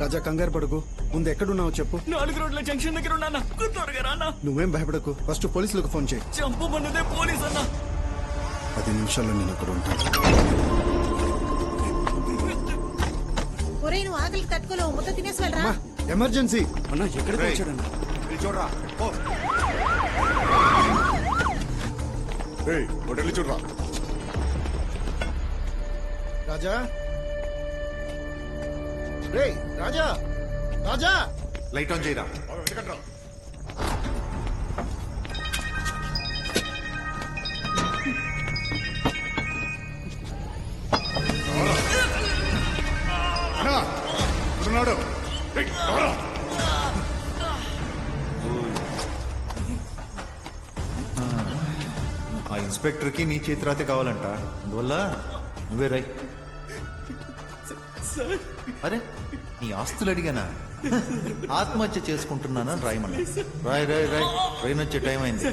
రాజా కంగారు పడుకు, ముందు ఎక్కడున్నావు చెప్పు. 4 రోడ్ల జంక్షన్ దగ్గర ఉన్నా త్వరగా రానా. నువ్వేం భయపడకు, ఫస్ట్ పోలీసులకు ఫోన్ చేయి. చంపమన్నదే పోలీస్ అన్నా. 10 నిమిషాల్లో నేను అక్కడ ఉంటాను. ఒరేయ్ నువ్వు ఆకలికి తట్టుకోలేవు, ముద్ద తినేసి వెళ్ళరా. అమ్మా, ఎమర్జెన్సీ. అన్నా ఎక్కడికి వచ్చాడన్నా? చూడరా హోటల్ చూడరా. రాజా, రే రాజా, రాజా. లైట్ ఆన్ చేయరా. ఉన్నాడు. ఆ ఇన్స్పెక్టర్ కి నీ చేతిరాతే కావాలంట, అందువల్ల నువ్వే రై. అరే నీ ఆస్తులు అడిగానా? ఆత్మహత్య చేసుకుంటున్నానని రాయమన్నా. రాయ్ రాయ్ రాయ్, ట్రైన్ వచ్చే టైం అయింది.